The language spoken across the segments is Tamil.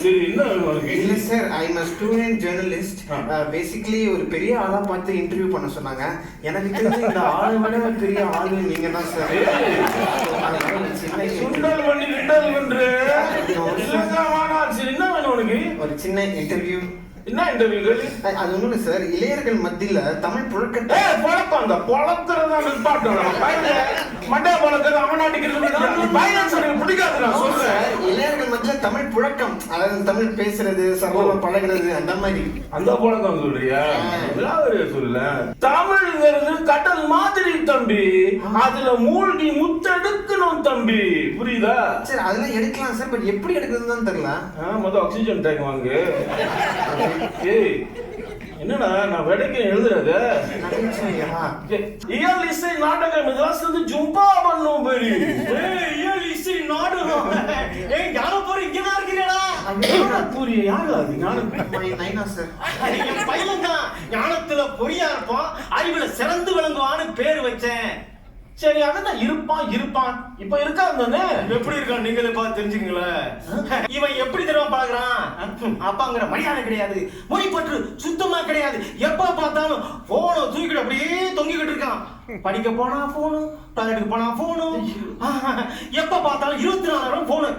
இல்ல sir, I am a student journalist. Basically ஒரு பெரிய ஆளா பார்த்து இன்டர்வியூ பண்ண சொன்னாங்க. எனக்கு தெரிஞ்சு இந்த ஆளை விட பெரிய ஆளு நீங்க தான் சார். ஒரு சின்ன இன்டர்வியூ. என்ன இன்டர்வியூ? அது ஒண்ணும் இல்ல சார், இளையர்கள் மத்தியில தமிழ் புழக்கத்தை பொழப்பாங்க பொழக்கிறதா மண்டே பொழக்கிறது அவன் அடிக்கிறது பிடிக்காது. நான் சொல்றேன், இளையர்கள் மத்தியில தமிழ் புழக்கம், அதாவது தமிழ் பேசுறது, சமூக பழகிறது, அந்த மாதிரி. அந்த பழக்கம் சொல்றியா? சொல்ல தமிழ்ங்கிறது கடல் மாதிரி தம்பி, அதுல மூழ்கி முத்தெடுக்கணும் தம்பி, புரியுதா? சரி, அதெல்லாம் எடுக்கலாம் சார், பட் எப்படி எடுக்கிறதுன்னு தான் தெரியல. மொத்தம் ஆக்சிஜன் டேங்க் வாங்கு. ஏய், என்னடா நான் வெடைக்கு எழுதுறது இயல் இசை நாடகம் இதெல்லாம் சேர்ந்து ஜும்பா பண்ணும் பெரிய இயல் இசை நாடகம். ஏய், ஞானம் போற இங்கதான் இருக்கிறீடா? புரிய யாரு அது? ஞானம் நைனா சார். என் பையன் தான் ஞானத்துல பொறியா இருப்பான், அறிவுல சிறந்து விளங்குவான்னு பேரு வச்சேன். சரி, அதான் இருப்பான் இப்ப இருக்கான்னு. எப்படி இருக்கான் நீங்களே பார்த்து தெரிஞ்சுங்களேன். இவன் எப்படி தெரியுமா பாக்குறான்? அப்பாங்கிற மரியாதை கிடையாது, மொழி பற்று சுத்தமா கிடையாது. எப்ப பார்த்தாலும் போன தூக்கிட்டு அப்படியே தொங்கிக்கிட்டு இருக்கான். படிக்க போனா போனு, டாய்லெட்டுக்கு போனா போனு, எப்ப பார்த்தாலும் 24 நேரம் போனு.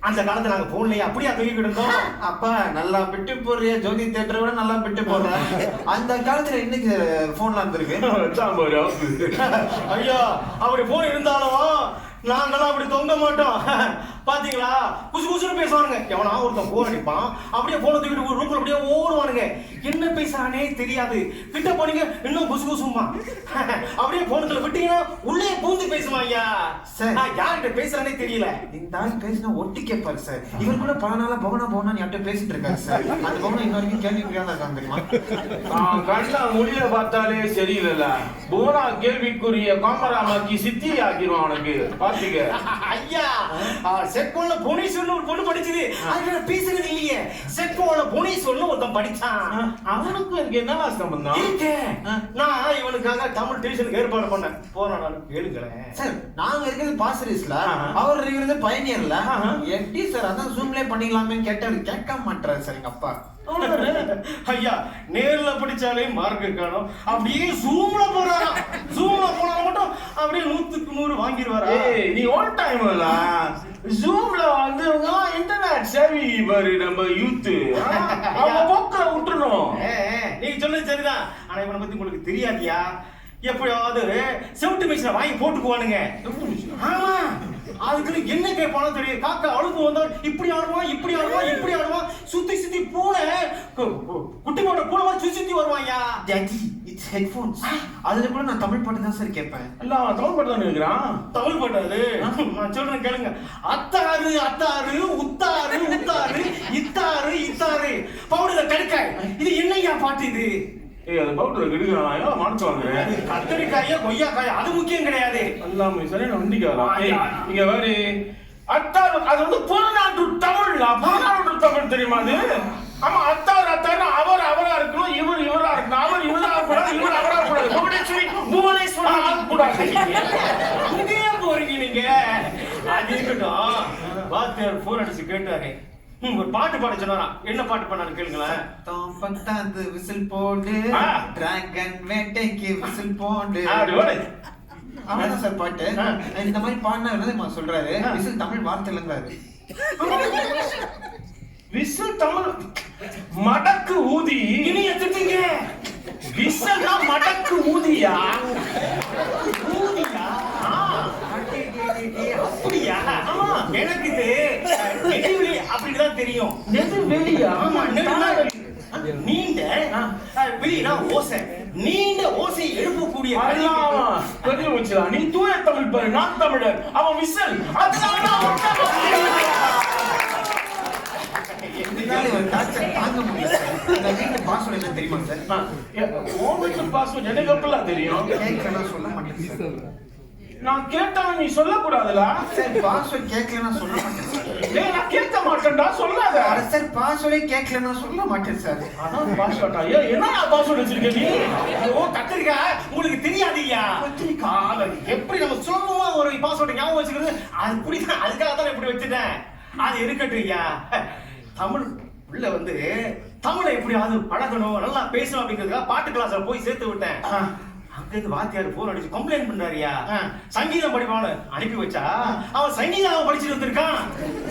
அந்த காலத்துல நாங்க போன்லயே அப்படியே தூக்கிட்டு இருந்தோம். அப்பா நல்லா பிட்டு போடுறிய, ஜோதி தியேட்டரை விட நல்லா பிட்டு போடுற. அந்த காலத்துல இன்னைக்கு போன்ல இருந்திருக்கு. ஐயா, அப்படி போன் இருந்தாலும் நாங்கெல்லாம் அப்படி தொங்க மாட்டோம். பாத்தீங்களா, குசு குசுன்னு பேசுவானுங்க. எவனா ஒருத்தன் போன் அடிப்பான், அப்படியே போன தூக்கிட்டு ஒரு ரூம்ல அப்படியே ஓடுவானுங்க. என்ன பேசுறானே தெரியாது. கிட்ட போனீங்க இன்னும் குசு குசுமா, அப்படியே போனத்துல விட்டீங்கன்னா உள்ளே பூந்து பேசுவான். ஐயா சார், யார்கிட்ட பேசுறானே தெரியல. இந்த ஆள் பேசினா ஒட்டி கேட்பாரு சார். இவர் கூட பல நாளா பவனா யார்கிட்ட பேசிட்டு இருக்காரு சார். அந்த பவனா இன்ன வரைக்கும் கேள்வி புரியாத இருக்காங்க தெரியுமா? கண்ணா முடியல பார்த்தாலே சரியில்ல. போனா கேள்விக்குரிய காமராமாக்கி சித்தி ஆக்கிடுவான் அவனுக்கு. பாத்தீங்க ஐயா, செட்போன்ல புனிசொல்னு ஒரு பொண்ணு படிச்சது. அதுல பேசுறது இல்லையே. செட்போன்ல புனிசொல்னு ஒருத்தன் படிச்சான். அவனுக்கு எனக்கு என்ன சம்பந்தம் இருக்கு? நான் இவனுக்காக தமிழ் டியூஷனுக்கு ஏற்பாடு பண்ணேன். போறேன் நான், கேளுங்களேன் சார். நாங்க இருக்கிறது பாசரிஸ்ல, அவர் இருக்கிறது பயனியர்ல. எப்படி சார்? அதான் ஜூம்லயே பண்ணிக்கலாமே கேட்டாரு, கேட்க மாட்டாரு சார் எங்க அப்பா. ஐயா, நேர்ல படிச்சாலே மார்க் காணும், அப்படியே ஜூம்ல போறாரா. ஜூம்ல போனா மட்டும் அப்படியே 100க்கு 100 வாங்கிடுவாரா? நீ ஓன் டைம் இல்ல. ஜூம்ல வந்து இன்டர்நெட் சேவி பாரு, நம்ம யூத் அவங்க போக்க விட்டுறணும். நீங்க சொன்னது சரிதான், ஆனா இவனை பத்தி உங்களுக்கு தெரியாதியா? எப்படியாவது செவுட்டு மிஷினை வாங்கி போட்டுக்குவானுங்க. ஆமா, அதுக்கு என்ன கேட்பானோ தெரியும். காக்கா அழுப்பு வந்தா இப்படி ஆடுவான், இப்படி ஆடுவான், இப்படி ஆடுவான். சுத்தி பூனை குட்டி போட்ட பூனை மாதிரி சுத்தி வருவாயா. It's headphones. அதுல கூட நான் தமிழ் பாட்டு தான் சார் கேட்பேன். இல்ல, தமிழ் பாட்டு தான் கேக்குறான். தமிழ் பாட்டு அது. நான் சொல்றேன் கேளுங்க. அத்தாறு அத்தாறு, உத்தாறு உத்தாறு, இத்தாறு இத்தாறு, பவுடர்ல கடுக்காய். இது என்னையா பாட்டு இது? அது பவுடர் கெடுக்கிறான். மாட்டு வாங்குறேன். கத்தரிக்காயா கொய்யாக்காயா அது முக்கியம் கிடையாது. எல்லாமே சரி, வண்டிக்காரா இங்க வேறு அத்தாறு. அது வந்து புறநாட்டு தமிழ். புறநாட்டு தமிழ் தெரியுமா அது? ஆமா, அத்தாறு அவரா இருக்கணும், இவரா இருக்கணும். அவர் இவரா கூடாது, இவர் அவரா கூடாது. புவனேஸ்வரன் ஆகக்கூடாது. அங்கேயே போறீங்க நீங்க. அது இருக்கட்டும். வாத்தியார் போன் அடிச்சு கேட்டாரு, ஒரு பாட்டு பாட சொன்னாராம். என்ன பாட்டு பண்ணாரு கேளுங்களேன். பத்தாது விசில் போடு, டிராகன் வேட்டைக்கு விசில் போடு. அவ்வளவுதான் சார் பாட்டு. இந்த மாதிரி பாடினா சொல்றாரு, விசில் தமிழ் வார்த்தை இல்லைங்கிறாரு. விசில் தமிழ் மடக்கு ஊதி. இனி எடுத்துட்டீங்க. விசில்னா மடக்கு ஊதியா? ஊதியா? அப்படியா? எனக்கு இது நெடுவெளி அப்படிதான் தெரியும். நெடுவெளியா? ஆமா, நீண்ட வெளினா ஓசை, நீண்ட ஓசை எழுப்பக்கூடிய. பெரிய வச்சுடா. நீ தூய தமிழ் பாரு, நான் தமிழர். அவன் விசில். தாங்க முடியல. வீட்டு பாஸ்வேர்ட் என்ன தெரியுமா சார்? பாஸ்வேர்ட் எனக்கு எப்பெல்லாம் தெரியும்? கேட்கலாம் சொல்ல மாட்டேன் சார். நான் கேட்டாலும் நீ சொல்லக்கூடாதுல. சார், பாஸ்வேர்ட் கேட்கலன்னா சொல்ல மாட்டேன் சார். டேய், நான் கேட்க மாட்டேன்டா, சொல்லாத. சார், பாஸ்வேர்டே கேட்கலன்னா சொல்ல மாட்டேன் சார். அதான் பாஸ்வேர்டா? என்ன பாஸ்வேர்ட் வச்சிருக்க நீ? ஓ, கத்திரிக்காய் உங்களுக்கு தெரியாதுயா. கத்திரிக்காய் எப்படி நம்ம சுலபமா ஒரு பாஸ்வேர்ட் ஞாபகம் வச்சுக்கிறது? அது பிடிக்கும், அதுக்காக தான் இப்படி வச்சுட்டேன். அது இருக்கட்டும் ஐயா. தமிழ் உள்ள வந்து தமிழை எப்படியாவது பழகணும் நல்லா பேசணும் அப்படிங்கிறதுக்காக பாட்டு கிளாஸ்ல போய் சேர்த்து விட்டேன். அங்க இருந்து வாத்தியார் போன் அடிச்சு கம்ப்ளைண்ட் பண்றாரியா, சங்கீதம் படிப்பான்னு அனுப்பி வச்சா அவன் சங்கீதம் படிச்சுட்டு வந்திருக்கான்.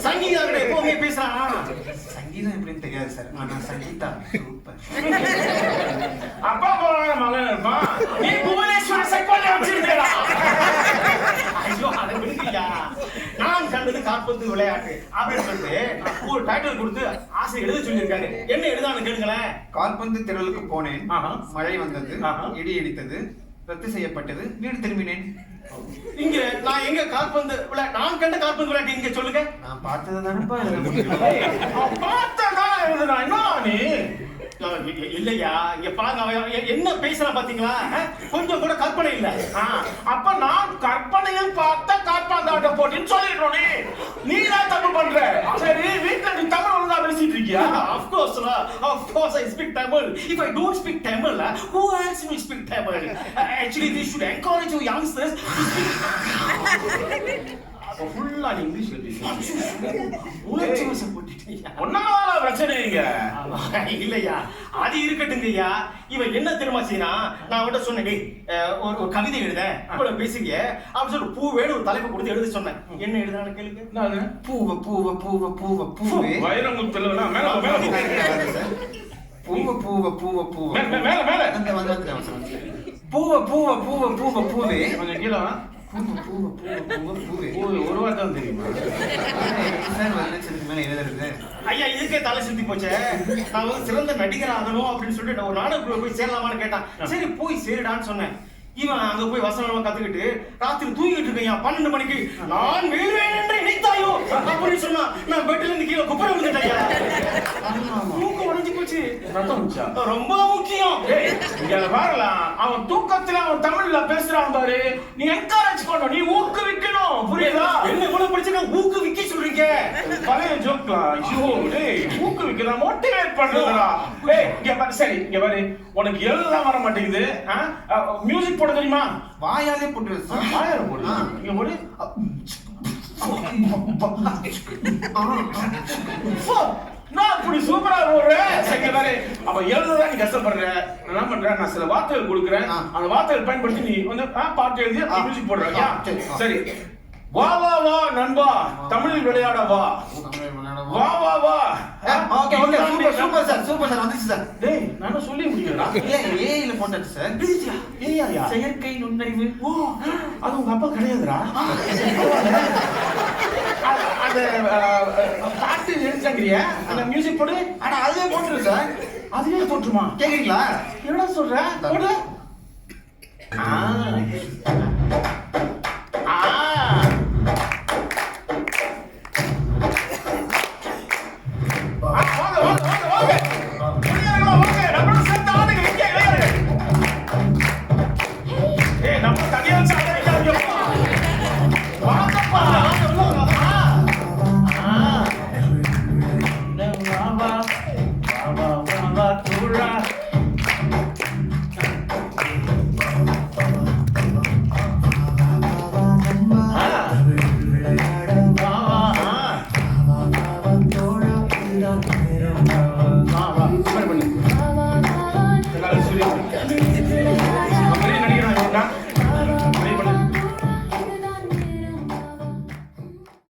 சங்கீதம் கிட்ட எப்பவுமே பேசுறான். சங்கீதம் எப்படின்னு தெரியாது சார், ஆனா சங்கீதா சூப்பர். அப்பா போற மகன் இருப்பான், நீ புவனேஸ்வர சைக்கோல வச்சிருக்கா. ஐயோ அதை விடுங்கய்யா. நான் கண்டது காற்பந்து விளையாட்டு அப்படின்னு சொல்லிட்டு ஒரு டைட்டில் கொடுத்து ஆசை எழுத சொல்லியிருக்காங்க. என்ன எழுதான்னு கேளுங்களேன். கால்பந்து திரளுக்கு போனேன், மழை வந்தது, இடி இடித்தது, ரத்து செய்யப்பட்டது, வீடு திரும்பினேன். இங்க நான் எங்க கால்பந்து நான் கண்ட கால்பந்து விளையாட்டு இங்க சொல்லுங்க. நான் பார்த்தது தானப்பா பார்த்ததா எழுதுனா என்ன நீ? இல்லையா, இங்க பாருங்க அவன் என்ன பேசுறான் பாத்தீங்களா? கொஞ்சம் கூட கற்பனை இல்ல. அப்ப நான் கற்பனையில் பார்த்த காற்பந்தாட்ட போட்டின்னு சொல்லிடுறோம். நீ தான் தப்பு பண்ற. சரி, வீட்டுல நீ தமிழ் ஒழுங்கா பேசிட்டு இருக்கியா? Of course I speak Tamil. If I don't speak Tamil, who else will speak Tamil? Actually we should encourage your youngsters to speak. ஃபுல்லா இங்கிலீஷ்ல பேசுறீங்க. உணர்ச்சி வசப்பட்டுட்டீங்க. ஒன்னால பிரச்சனை இல்லைங்க. இல்லையா, அது இருக்கட்டுங்கய்யா. இவன் என்ன தெரியுமா செய்யறான்? நான் அவன்கிட்ட சொன்னேன், ஒரு கவிதை எழுத இவ்வளவு பேசுங்க அப்படின்னு சொல்லி பூ வேணும் ஒரு தலைப்பு கொடுத்து எழுத சொன்னேன். என்ன எழுதுறான்னு கேளுங்க. பூவ பூவ பூவ பூவ பூவே வைரமுத்துல மேல பூவ பூவ பூவ பூவ மேல மேல அந்த வந்து பூவ பூவ பூவ பூவ பூவே கொஞ்சம் கீழே பூவ பூவ பூவ பூவ பூவே ஒரு வார்த்தை தெரியுமா சார் நினைச்சதுக்கு மேல எழுதுறது. ஐயா இதுக்கே தலை சுத்தி போச்சே. நான் வந்து சிறந்த நடிகர் ஆகணும் அப்படின்னு சொல்லிட்டு ஒரு நாடகக்குள்ள போய் சேரலாமான்னு கேட்டான். சரி போய் சேருடான்னு சொன்னேன். இவன் அங்க போய் வசனமா கத்துக்கிட்டு ராத்திரி தூங்கிட்டு இருக்கேன் 12 மணிக்கு. நான் வீழ்வேன் என்று நினைத்தாயோ அப்படின்னு சொன்னா நான் பெட்ல இருந்து கீழே குப்புற விழுந்துட்டேன். மூக்கு உடைஞ்சு போச்சு. ரத்தம் வந்துச்சா? ரொம்ப முக்கியம். இங்க பாருலாம், அவன் தூக்கத்துல அவன் தமிழ்ல பேசுறான் பாரு. நீ என்கரேஜ் பண்ணணும், நீ ஊக்குவிக்கணும். புரியுதா? என்ன இவ்வளவு படிச்சுனா ஊக்குவிக்க சொல்றீங்க? பழைய ஜோக்லா. ஐயோ டேய், ஊக்குவிக்கறா, மோட்டிவேட் பண்றதுடா. டேய் இங்க பாரு, சரி இங்க பாரு, உனக்கு எல்லாம் வர மாட்டேங்குது. மியூசிக் போட தெரியுமா? வாயாலே போட்டுறது சார். வாயால போடு. இங்க போடு. நான் அப்படி சூப்பரா போடுறேன். சரி பாரு, அப்ப எழுதுறதா நீ கஷ்டப்படுற. நான் என்ன பண்றேன், நான் சில வார்த்தைகள் கொடுக்குறேன். அந்த வார்த்தைகள் பயன்படுத்தி நீ வந்து பாட்டு எழுதி மியூசிக் போடுற. சரி, வா வா வா நண்பா, தமிழில் விளையாட வா. வா வா வா. Okay okay, super super sir, super sir, வந்துச்சு சார். டேய் நானும் சொல்லி முடிக்கிறேன். இல்ல ஏஐல போட்டாச்சு சார். ஏஐயா? செயற்கை நுண்ணறிவு. ஓ, அது உங்க அப்பா கிடையாதுடா. அந்த பாட்டு எழுதிங்கறியா? அந்த மியூசிக் போடு. அட அதுவே போட்டுரு சார். அதுவே போட்டுமா? கேக்குறீங்களா? என்னடா சொல்ற? போடு.